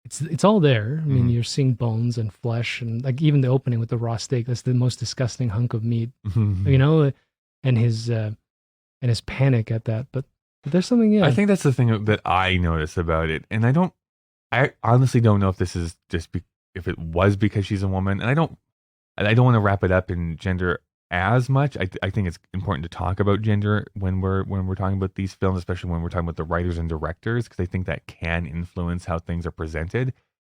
it's all there. I mean, you're seeing bones and flesh, and like even the opening with the raw steak, that's the most disgusting hunk of meat, and his panic at that. But there's something, I think that's the thing that I notice about it. And I honestly don't know if this is just if it was because she's a woman. And I don't want to wrap it up in gender as much. I think it's important to talk about gender when we're talking about these films, especially when we're talking about the writers and directors, because I think that can influence how things are presented.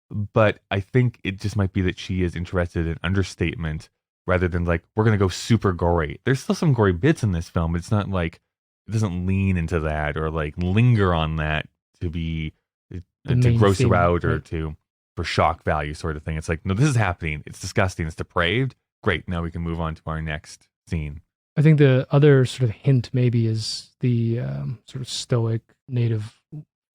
But I think it just might be that she is interested in understatement rather than like, we're going to go super gory. There's still some gory bits in this film, but it's not like, it doesn't lean into that or like linger on that to be to gross you out or for shock value sort of thing. It's like, no, this is happening. It's disgusting. It's depraved. Great. Now we can move on to our next scene. I think the other sort of hint maybe is the sort of stoic native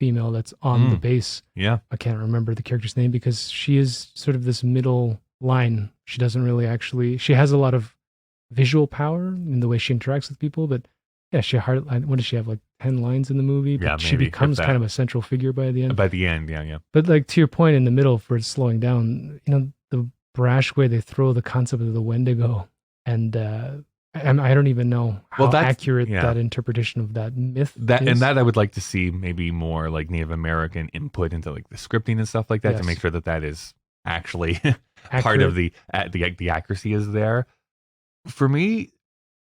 female that's on the base. Yeah. I can't remember the character's name because she is sort of this middle line. She doesn't really she has a lot of visual power in the way she interacts with people, but yeah, what does she have, like 10 lines in the movie? But she becomes kind of a central figure by the end. By the end, yeah. But like to your point in the middle for it slowing down, the brash way they throw the concept of the Wendigo, and I don't even know how accurate that interpretation of that myth is. And that I would like to see maybe more like Native American input into like the scripting and stuff like that to make sure that is actually part of the accuracy is there. For me,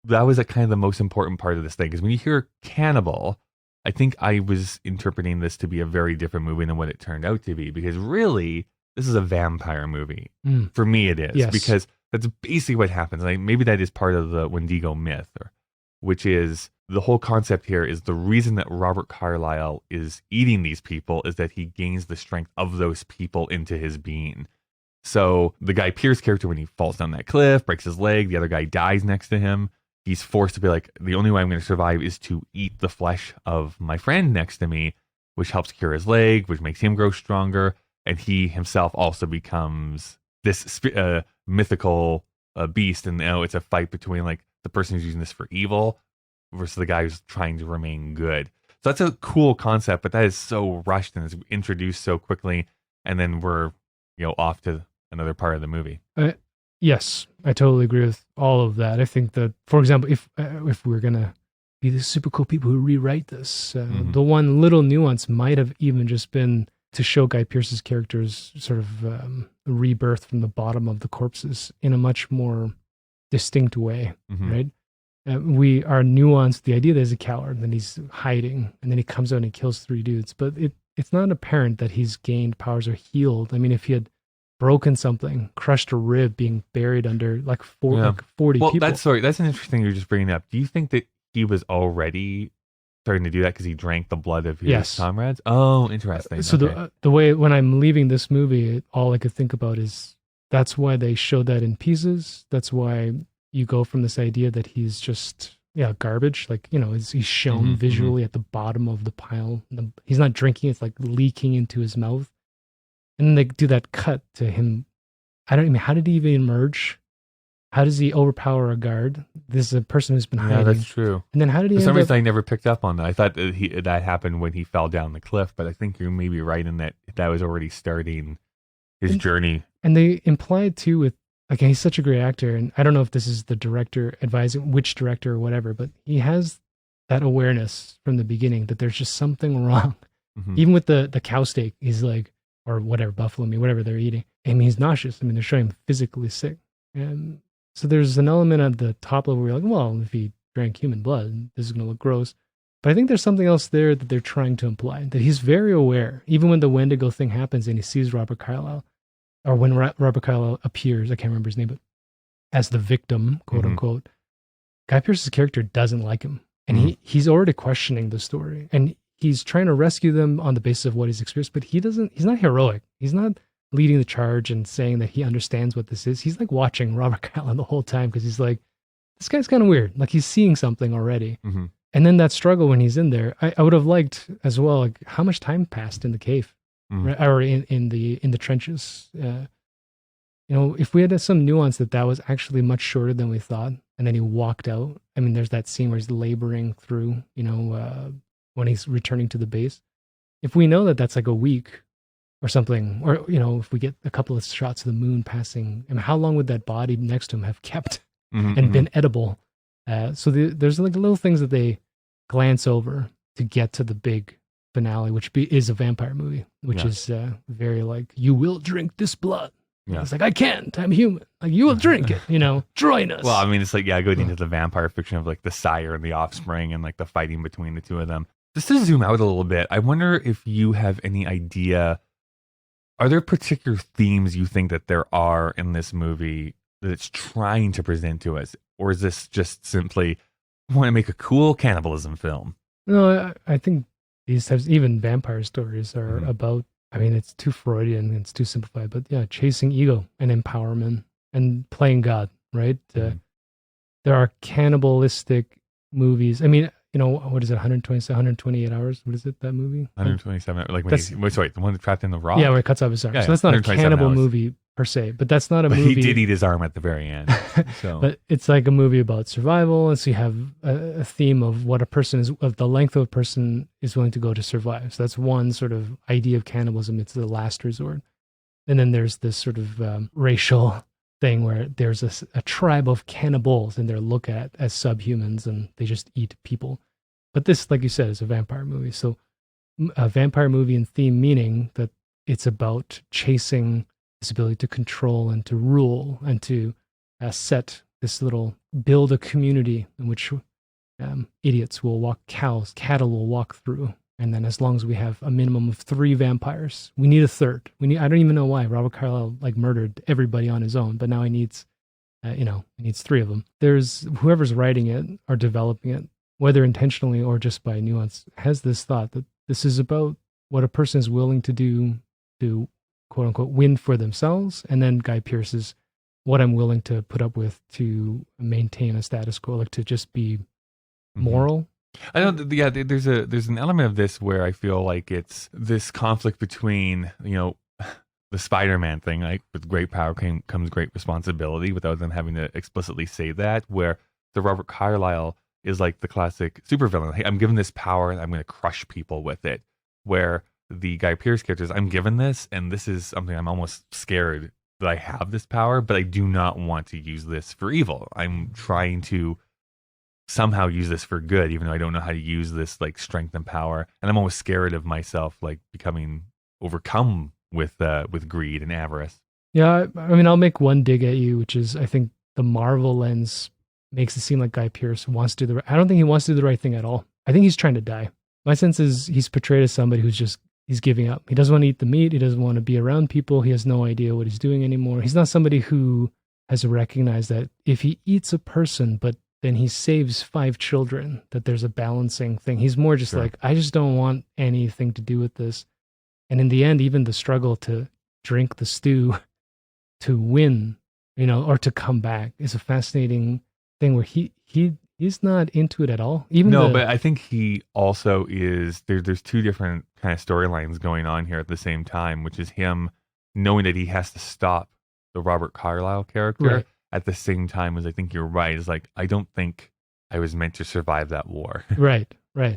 that was kind of the most important part of this thing, because when you hear cannibal, I think I was interpreting this to be a very different movie than what it turned out to be, because really, this is a vampire movie. For me, it is, because that's basically what happens. Like, maybe that is part of the Wendigo myth, which is the whole concept here is the reason that Robert Carlyle is eating these people is that he gains the strength of those people into his being. So the Guy Pearce character, when he falls down that cliff, breaks his leg, the other guy dies next to him, he's forced to be like, the only way I'm going to survive is to eat the flesh of my friend next to me, which helps cure his leg, which makes him grow stronger. And he himself also becomes this mythical beast. And now it's a fight between like the person who's using this for evil versus the guy who's trying to remain good. So that's a cool concept, but that is so rushed and is introduced so quickly. And then we're, off to another part of the movie. Yes, I totally agree with all of that. I think that, for example, if we're gonna be the super cool people who rewrite this, the one little nuance might have even just been to show Guy Pearce's character's sort of rebirth from the bottom of the corpses in a much more distinct way, right? We are nuanced. The idea that he's a coward, and then he's hiding, and then he comes out and he kills 3 dudes. But it's not apparent that he's gained powers or healed. I mean, if he had broken something, crushed a rib, being buried under like 40 people. That's an interesting you're just bringing up. Do you think that he was already starting to do that because he drank the blood of his comrades? Oh, interesting. So the way when I'm leaving this movie, all I could think about is that's why they showed that in pieces. That's why you go from this idea that he's just garbage, like he's shown visually at the bottom of the pile. He's not drinking; it's like leaking into his mouth. And then they do that cut to him. How did he even emerge? How does he overpower a guard? This is a person who's been hiding. Yeah, that's true. And then how did he? For some reason, I never picked up on that. I thought that happened when he fell down the cliff, but I think you're maybe right in that was already starting his journey. And they implied too with he's such a great actor, and I don't know if this is the director advising which director or whatever, but he has that awareness from the beginning that there's just something wrong. Even with the cow steak, he's like, or whatever, buffalo meat, whatever they're eating. I mean, he's nauseous. I mean, they're showing him physically sick. And so there's an element at the top level where you're like, well, if he drank human blood, this is going to look gross. But I think there's something else there that they're trying to imply, that he's very aware. Even when the Wendigo thing happens and he sees Robert Carlyle, or when Robert Carlyle appears, I can't remember his name, but as the victim, quote unquote, Guy Pearce's character doesn't like him. And he's already questioning the story. And he's trying to rescue them on the basis of what he's experienced, but he's not heroic. He's not leading the charge and saying that he understands what this is. He's like watching Robert Carlyle the whole time because he's like, this guy's kind of weird. Like he's seeing something already. And then that struggle when he's in there, I would have liked as well, like how much time passed in the cave, right? Or in the trenches. If we had some nuance that was actually much shorter than we thought, and then he walked out. I mean, there's that scene where he's laboring through, when he's returning to the base. If we know that that's like a week or something, or, if we get a couple of shots of the moon passing, I mean, how long would that body next to him have kept and been edible? So there's like little things that they glance over to get to the big finale, which is a vampire movie, which is very like, you will drink this blood. Yeah. It's like, I can't, I'm human. Like, you will drink it, join us. Well, I mean, it's like, going into the vampire fiction of like the sire and the offspring and like the fighting between the two of them. Just to zoom out a little bit, I wonder if you have any idea, are there particular themes you think that there are in this movie that it's trying to present to us? Or is this just simply, want to make a cool cannibalism film? No, I think these types, even vampire stories are about, I mean, it's too Freudian, it's too simplified, but chasing ego and empowerment and playing God, right? There are cannibalistic movies. I mean, what is it, 128 hours? What is it, that movie? 127, like when the one that's trapped in the rock? Yeah, where he cuts off his arm. So that's not a cannibal movie per se, but that's not a movie. He did eat his arm at the very end. So. But it's like a movie about survival, and so you have a theme of what a person is, of the length of a person is willing to go to survive. So that's one sort of idea of cannibalism. It's the last resort. And then there's this sort of racial thing where there's a tribe of cannibals, and they're looked at as subhumans, and they just eat people. But this, like you said, is a vampire movie. So a vampire movie in theme, meaning that it's about chasing this ability to control and to rule and to build a community in which idiots will walk, cattle will walk through. And then as long as we have a minimum of 3 vampires, we need a third. I don't even know why Robert Carlyle murdered everybody on his own, but now he needs 3 of them. There's whoever's writing it or developing it, whether intentionally or just by nuance, has this thought that this is about what a person is willing to do to quote unquote win for themselves. And then Guy Pearce's what I'm willing to put up with to maintain a status quo, to just be moral. I know. Yeah, there's an element of this where I feel like it's this conflict between the Spider-Man thing, with great power comes great responsibility, without them having to explicitly say that. Where the Robert Carlyle is like the classic supervillain. Hey, I'm given this power, and I'm going to crush people with it. Where the Guy Pearce character is, I'm given this, and this is something I'm almost scared that I have this power, but I do not want to use this for evil. I'm trying to somehow use this for good, even though I don't know how to use this strength and power. And I'm always scared of myself becoming overcome with greed and avarice. Yeah, I'll make one dig at you, which is I think the Marvel lens makes it seem like Guy Pearce wants to do I don't think he wants to do the right thing at all. I think he's trying to die. My sense is he's portrayed as somebody he's giving up. He doesn't want to eat the meat. He doesn't want to be around people. He has no idea what he's doing anymore. He's not somebody who has recognized that if he eats a person, but then he saves 5 children, that there's a balancing thing. He's more just I just don't want anything to do with this. And in the end, even the struggle to drink the stew to win, or to come back is a fascinating thing where he's not into it at all. But I think he also is, there's 2 different kind of storylines going on here at the same time, which is him knowing that he has to stop the Robert Carlyle character. Right. At the same time as I think you're right, is I don't think I was meant to survive that war. Right.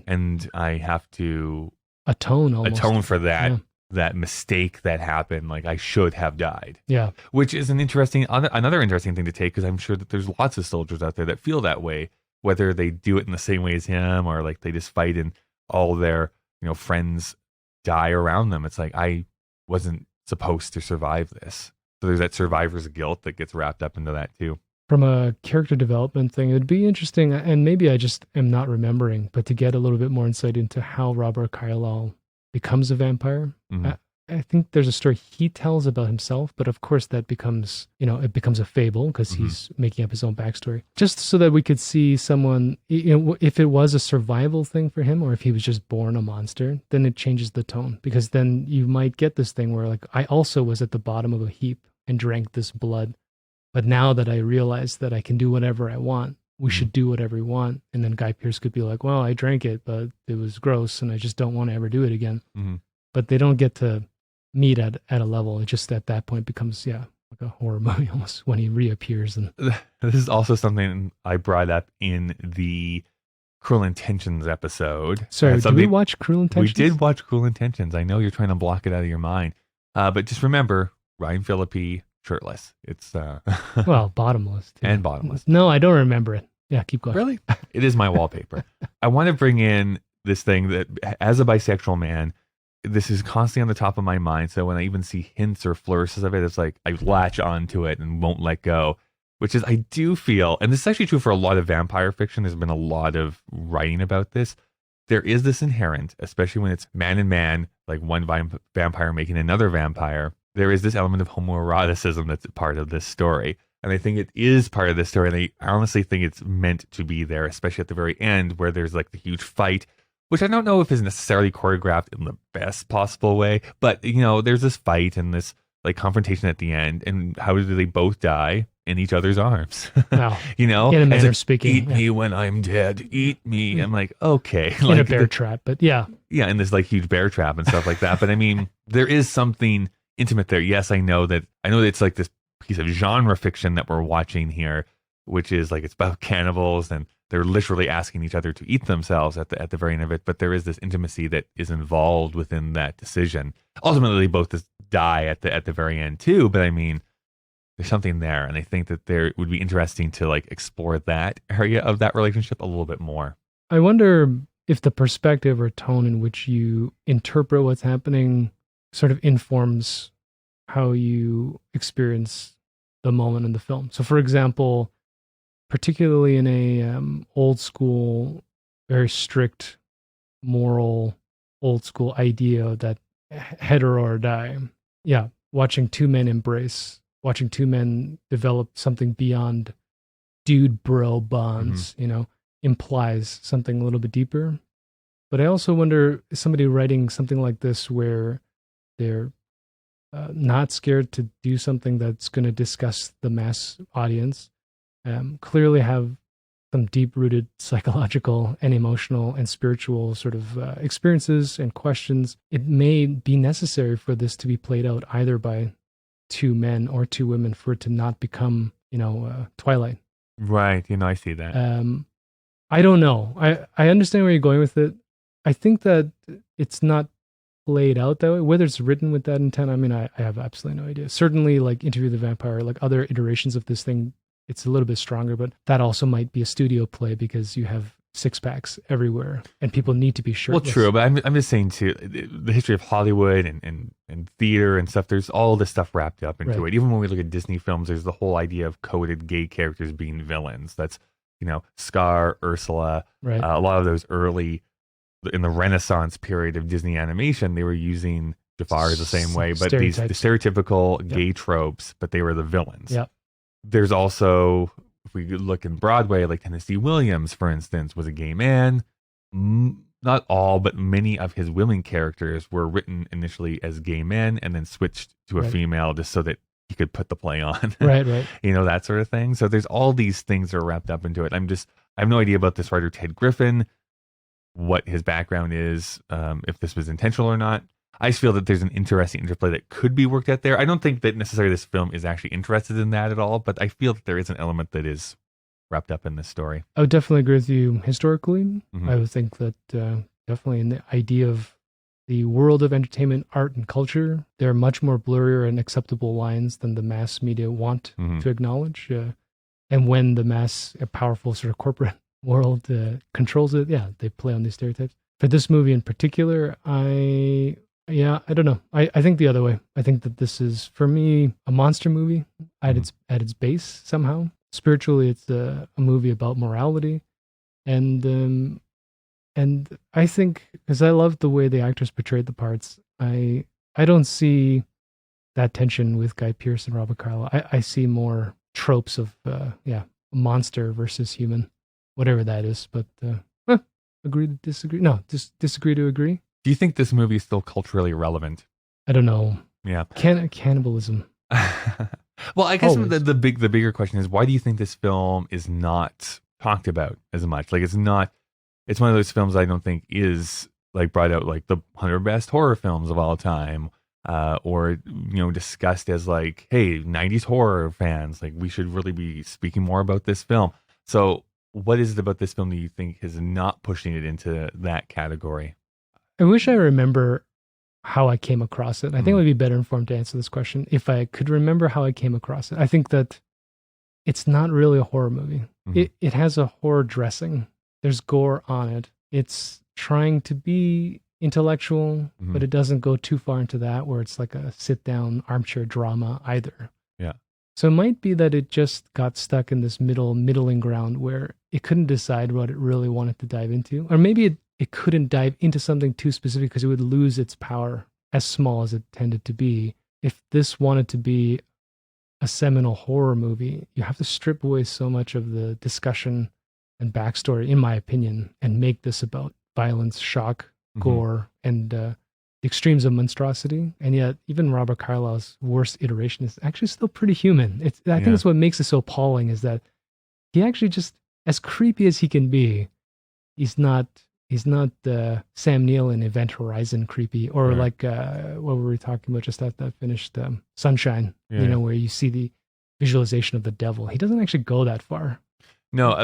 And I have to atone for that mistake that happened. I should have died. Yeah. Which is another interesting thing to take, because I'm sure that there's lots of soldiers out there that feel that way, whether they do it in the same way as him or they just fight and all their friends die around them. It's I wasn't supposed to survive this. So there's that survivor's guilt that gets wrapped up into that too. From a character development thing, it'd be interesting, and maybe I just am not remembering, but to get a little bit more insight into how Robert Carlyle becomes a vampire. Mm-hmm. I think there's a story he tells about himself, but of course that becomes, it becomes a fable because he's making up his own backstory. Just so that we could see someone, if it was a survival thing for him or if he was just born a monster, then it changes the tone, because then you might get this thing where I also was at the bottom of a heap and drank this blood. But now that I realize that I can do whatever I want, we should do whatever we want. And then Guy Pearce could be like, well, I drank it, but it was gross and I just don't want to ever do it again. Mm-hmm. But they don't get to meet at a level. It just at that point becomes, like a horror movie almost when he reappears. And this is also something I brought up in the Cruel Intentions episode. Sorry, did we watch Cruel Intentions? We did watch Cruel Intentions. I know you're trying to block it out of your mind. But just remember, Ryan Phillippe, shirtless. It's well, bottomless too. And bottomless. No, I don't remember it. Yeah, keep going. Really? It is my wallpaper. I want to bring in this thing that, as a bisexual man, this is constantly on the top of my mind. So when I even see hints or flourishes of it, it's I latch onto it and won't let go. Which is, I do feel, and this is actually true for a lot of vampire fiction. There's been a lot of writing about this. There is this inherent, especially when it's man and man, one vampire making another vampire. There is this element of homoeroticism that's part of this story. And I think it is part of this story. And I honestly think it's meant to be there, especially at the very end where there's the huge fight, which I don't know if is necessarily choreographed in the best possible way. But, there's this fight and this confrontation at the end. And how do they both die? In each other's arms. Wow. In a manner of speaking. Eat me when I'm dead. Eat me. I'm okay. In a bear trap, but yeah. Yeah, in this huge bear trap and stuff like that. But I mean, there is something intimate there. Yes, I know that it's this piece of genre fiction that we're watching here, which is it's about cannibals and they're literally asking each other to eat themselves at the very end of it. But there is this intimacy that is involved within that decision. Ultimately, they both just die at the very end too. But I mean, there's something there, and I think that there would be interesting to explore that area of that relationship a little bit more. I wonder if the perspective or tone in which you interpret what's happening sort of informs how you experience the moment in the film. So, for example, particularly in a old school, very strict, moral, old school idea that hetero or die. Yeah, watching two men embrace, watching two men develop something beyond dude bro bonds, implies something a little bit deeper. But I also wonder, is somebody writing something like this where they're not scared to do something that's going to disgust the mass audience, clearly have some deep-rooted psychological and emotional and spiritual sort of experiences and questions. It may be necessary for this to be played out either by two men or two women for it to not become, Twilight. Right. I see that. I don't know. I understand where you're going with it. I think that it's not played out that way. Whether it's written with that intent, I have absolutely no idea. Certainly, like Interview with the Vampire, like other iterations of this thing, it's a little bit stronger, but that also might be a studio play because you have six packs everywhere and people need to be shirtless. Well, true, but I'm just saying too, the history of Hollywood and theater and stuff, there's all this stuff wrapped up into it. Even when we look at Disney films, there's the whole idea of coded gay characters being villains. That's, Scar, Ursula, a lot of those early, in the Renaissance period of Disney animation, they were using Jafar the same way, but the stereotypical gay tropes, but they were the villains. Yep. There's also, if we look in Broadway, like Tennessee Williams, for instance, was a gay man. Not all, but many of his willing characters were written initially as gay men and then switched to a female just so that he could put the play on. Right. That sort of thing. So there's all these things that are wrapped up into it. I have no idea about this writer, Ted Griffin, what his background is, if this was intentional or not. I just feel that there's an interesting interplay that could be worked out there. I don't think that necessarily this film is actually interested in that at all, but I feel that there is an element that is wrapped up in this story. I would definitely agree with you historically. Mm-hmm. I would think that definitely in the idea of the world of entertainment, art, and culture, there are much more blurrier and acceptable lines than the mass media want to acknowledge. And when the mass, a powerful sort of corporate world controls it, they play on these stereotypes. For this movie in particular, I don't know. I think the other way. I think that this is, for me, a monster movie at its base somehow. Spiritually, it's a movie about morality, and I think, because I love the way the actors portrayed the parts, I don't see that tension with Guy Pearce and Robert Carlyle. I see more tropes of monster versus human, whatever that is. But agree to disagree. No, just disagree to agree. Do you think this movie is still culturally relevant? I don't know. Yeah. Cannibalism. Well, I guess the bigger question is, why do you think this film is not talked about as much? Like, it's one of those films I don't think is like brought out like the 100 best horror films of all time, or discussed as like, hey, 90s horror fans, like we should really be speaking more about this film. So what is it about this film that you think is not pushing it into that category? I wish I remember how I came across it. I think I would be better informed to answer this question if I could remember how I came across it. I think that it's not really a horror movie. It has a horror dressing. There's gore on it. It's trying to be intellectual, but it doesn't go too far into that where it's like a sit-down armchair drama either. Yeah. So it might be that it just got stuck in this middling ground where it couldn't decide what it really wanted to dive into. Or maybe it couldn't dive into something too specific because it would lose its power, as small as it tended to be. If this wanted to be a seminal horror movie, you have to strip away so much of the discussion and backstory, in my opinion, and make this about violence, shock, gore, and the extremes of monstrosity. And yet, even Robert Carlyle's worst iteration is actually still pretty human. I think that's what makes it so appalling, is that he actually just, as creepy as he can be, he's not Sam Neill in Event Horizon creepy, or like what were we talking about just after I finished Sunshine, where you see the visualization of the devil. He doesn't actually go that far. No,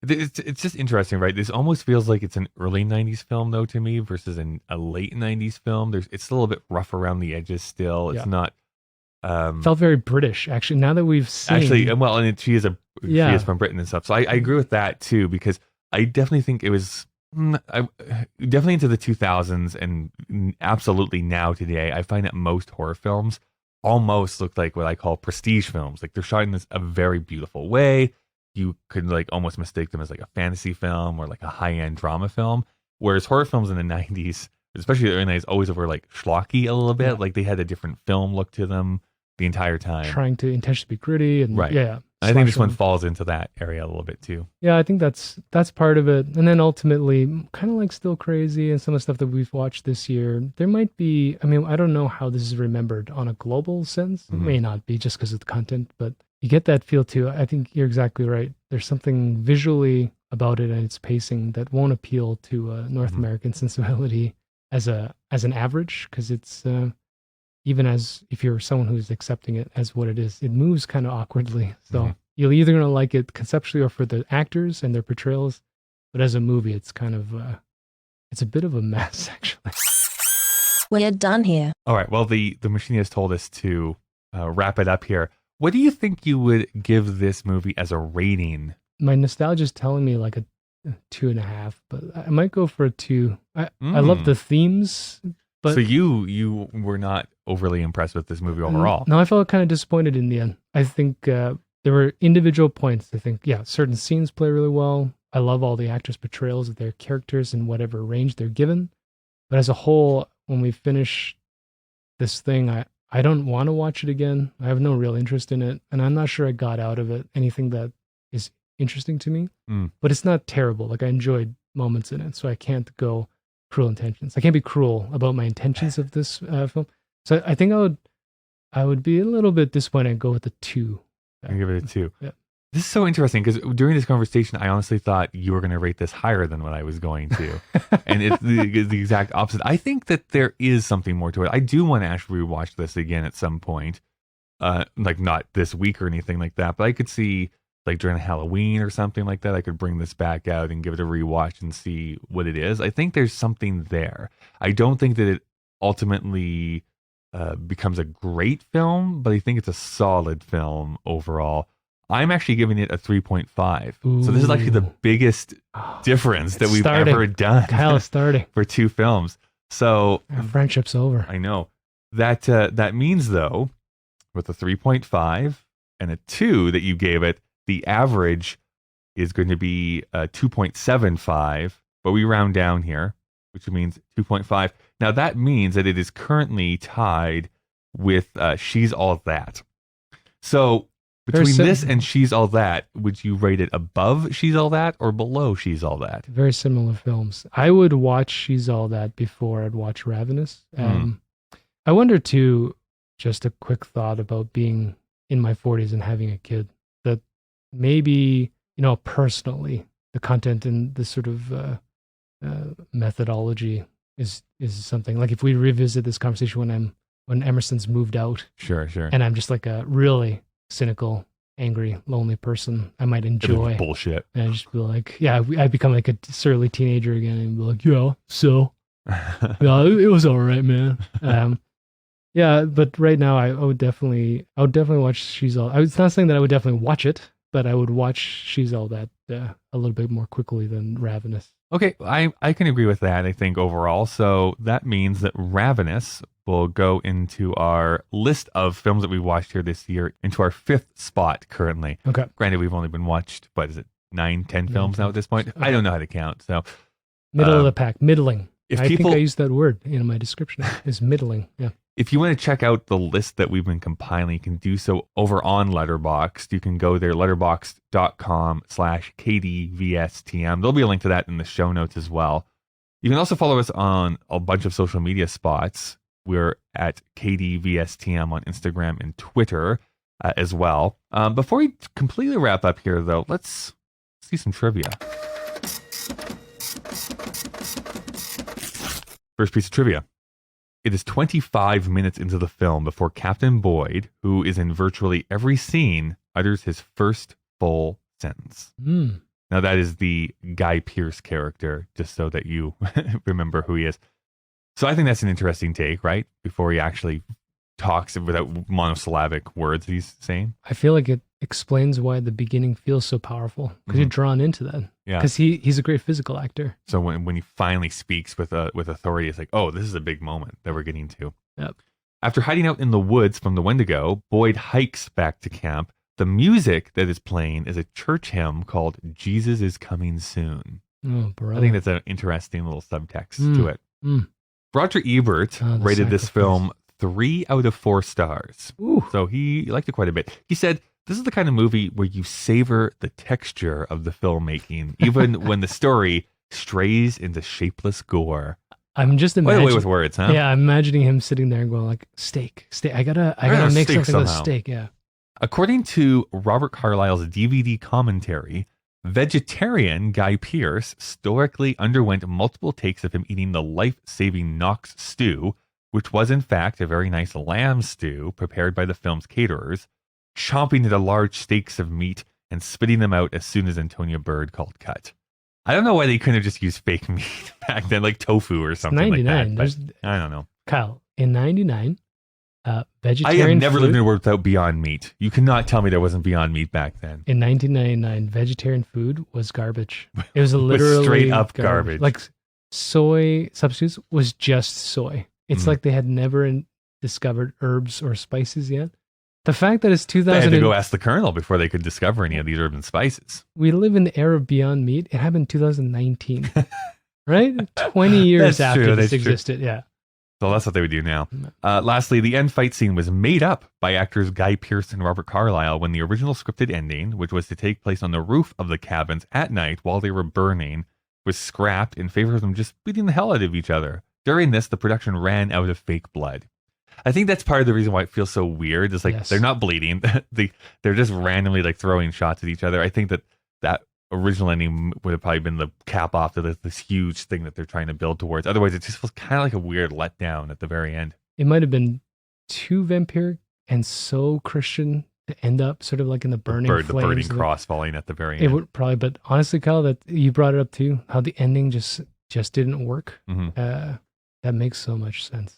it's just interesting, right? This almost feels like it's an early 90s film, though, to me, versus a late 90s film. It's still a bit rough around the edges still. It's not... felt very British, actually, now that we've seen... Actually, well, and she is from Britain and stuff, so I agree with that, too, because I definitely think it was... definitely into the 2000s and absolutely now today, I find that most horror films almost look like what I call prestige films. Like they're shot in a very beautiful way. You could like almost mistake them as like a fantasy film or like a high-end drama film. Whereas horror films in the 90s, especially the early 90s, always were like schlocky a little bit. Yeah. Like they had a different film look to them the entire time. Trying to intentionally be gritty and Right. yeah. I think this one film. falls into that area a little bit too. Yeah, I think that's part of it. And then ultimately, kind of like Still Crazy and some of the stuff that we've watched this year, there might be, I mean, I don't know how this is remembered on a global sense. It may not be just because of the content, but you get that feel too. I think you're exactly right. There's something visually about it and its pacing that won't appeal to a North American sensibility as an average, because it's even as if you're someone who's accepting it as what it is, it moves kind of awkwardly. So you're either going to like it conceptually or for the actors and their portrayals, but as a movie, it's kind of it's a bit of a mess actually. We're done here. All right. Well, the machine has told us to wrap it up here. What do you think you would give this movie as a rating? My nostalgia is telling me like a 2.5, but I might go for a 2. I love the themes, but so you were not overly impressed with this movie overall. No, I felt kind of disappointed in the end. I think there were individual points. I think, yeah, certain scenes play really well. I love all the actors' portrayals of their characters in whatever range they're given. But as a whole, when we finish this thing, I don't want to watch it again. I have no real interest in it. And I'm not sure I got out of it anything that is interesting to me. But it's not terrible. Like I enjoyed moments in it. So I can't go Cruel Intentions. I can't be cruel about my intentions of this film. So I think I would be a little bit disappointed and go with a 2. I give it a 2. Yeah. This is so interesting because during this conversation, I honestly thought you were going to rate this higher than what I was going to. And it's the exact opposite. I think that there is something more to it. I do want to actually rewatch this again at some point. Like not this week or anything like that, but I could see like during Halloween or something like that, I could bring this back out and give it a rewatch and see what it is. I think there's something there. I don't think that it ultimately becomes a great film, but I think it's a solid film overall. I'm actually giving it a 3.5. So this is actually the biggest difference that we've ever done. Kyle is starting for 2 films. So our friendship's over. I know. That means though, with a 3.5 and a 2 that you gave it, the average is going to be 2.75, but we round down here, which means 2.5. Now that means that it is currently tied with She's All That. So between this and She's All That, would you rate it above She's All That or below She's All That? Very similar films. I would watch She's All That before I'd watch Ravenous. I wonder too, just a quick thought about being in my 40s and having a kid, that maybe, personally, the content and the sort of methodology is something like if we revisit this conversation when Emerson's moved out. Sure. And I'm just like a really cynical, angry, lonely person, I might enjoy bullshit. And I just be like, yeah, I become like a surly teenager again and be like, yeah, so yeah, it was all right, man. Yeah, but right now I would definitely watch She's All. It's not saying that I would definitely watch it, but I would watch She's All That a little bit more quickly than Ravenous. Okay, I can agree with that, I think, overall. So that means that Ravenous will go into our list of films that we watched here this year, into our 5th spot currently. Okay. Granted, we've only been watched, what is it, 9, 10 films now at this point? Okay. I don't know how to count. So middle of the pack, middling. I think I used that word in my description, is middling. Yeah. If you want to check out the list that we've been compiling, you can do so over on Letterboxd. You can go there, letterboxd.com/KDVSTM. There'll be a link to that in the show notes as well. You can also follow us on a bunch of social media spots. We're at KDVSTM on Instagram and Twitter as well. Before we completely wrap up here, though, let's see some trivia. First piece of trivia. It is 25 minutes into the film before Captain Boyd, who is in virtually every scene, utters his first full sentence. Now, that is the Guy Pearce character, just so that you remember who he is. So I think that's an interesting take, right? Before he actually talks without monosyllabic words he's saying. I feel like it explains why the beginning feels so powerful, because you're drawn into that. Yeah. Because he's a great physical actor. So when he finally speaks with authority, it's like, oh, this is a big moment that we're getting to. Yep. After hiding out in the woods from the Wendigo, Boyd hikes back to camp. The music that is playing is a church hymn called Jesus is Coming Soon. Oh, bro. I think that's an interesting little subtext to it. Mm. Roger Ebert rated this film 3 out of 4 stars. Ooh. So he liked it quite a bit. He said, this is the kind of movie where you savor the texture of the filmmaking, even when the story strays into shapeless gore. I'm just imagining. Way with words, huh? Yeah, I'm imagining him sitting there and going like, steak. I gotta make something with steak. Yeah. According to Robert Carlyle's DVD commentary, vegetarian Guy Pearce stoically underwent multiple takes of him eating the life-saving Knox stew, which was in fact a very nice lamb stew prepared by the film's caterers, chomping into large steaks of meat and spitting them out as soon as Antonia Bird called cut. I don't know why they couldn't have just used fake meat back then, like tofu or something like that. But I don't know. Kyle, in 99, vegetarian I have never food, lived in a world without Beyond Meat. You cannot tell me there wasn't Beyond Meat back then. In 1999, vegetarian food was garbage. It was literally straight up garbage. Like soy substitutes was just soy. It's like they had never discovered herbs or spices yet. The fact that it's 2000, they had to go ask the Colonel before they could discover any of these herbs and spices. We live in the era of Beyond Meat. It happened in 2019, right? 20 years after this existed. Yeah. So that's what they would do now. Lastly, the end fight scene was made up by actors Guy Pearce and Robert Carlyle when the original scripted ending, which was to take place on the roof of the cabins at night while they were burning, was scrapped in favor of them just beating the hell out of each other. During this, the production ran out of fake blood. I think that's part of the reason why it feels so weird. It's like they're not bleeding. They're just randomly like throwing shots at each other. I think that original ending would have probably been the cap off to this huge thing that they're trying to build towards. Otherwise, it just feels kind of like a weird letdown at the very end. It might have been too vampiric and so Christian to end up sort of like in the burning flames. The burning cross falling at the very end. It would probably, but honestly, Kyle, that you brought it up too, how the ending just didn't work. Mm-hmm. That makes so much sense.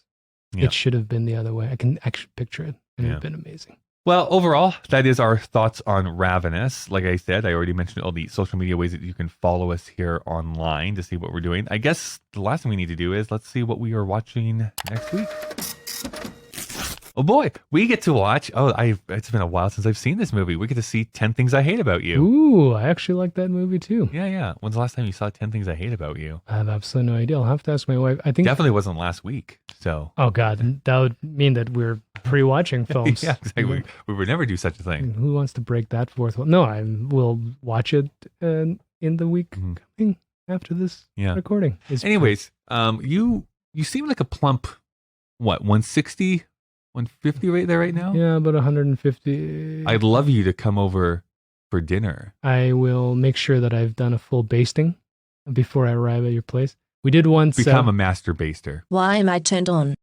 Yeah. It should have been the other way. I can actually picture it, and it would have been amazing. Well, overall, that is our thoughts on Ravenous. Like I said, I already mentioned all the social media ways that you can follow us here online to see what we're doing. I guess the last thing we need to do is let's see what we are watching next week. Oh boy, we get to watch. It's been a while since I've seen this movie. We get to see 10 Things I Hate About You. Ooh, I actually like that movie too. Yeah. When's the last time you saw 10 Things I Hate About You? I have absolutely no idea. I'll have to ask my wife. I think definitely wasn't last week. So. Oh God, that would mean that we're pre-watching films. Yeah, exactly. We would never do such a thing. Who wants to break that fourth wall? No, I will watch it in the week coming after this recording. Anyways, you seem like a plump, 160? 150 right there right now? Yeah, about 150. I'd love you to come over for dinner. I will make sure that I've done a full basting before I arrive at your place. We did once... Become a master baster. Why am I turned on?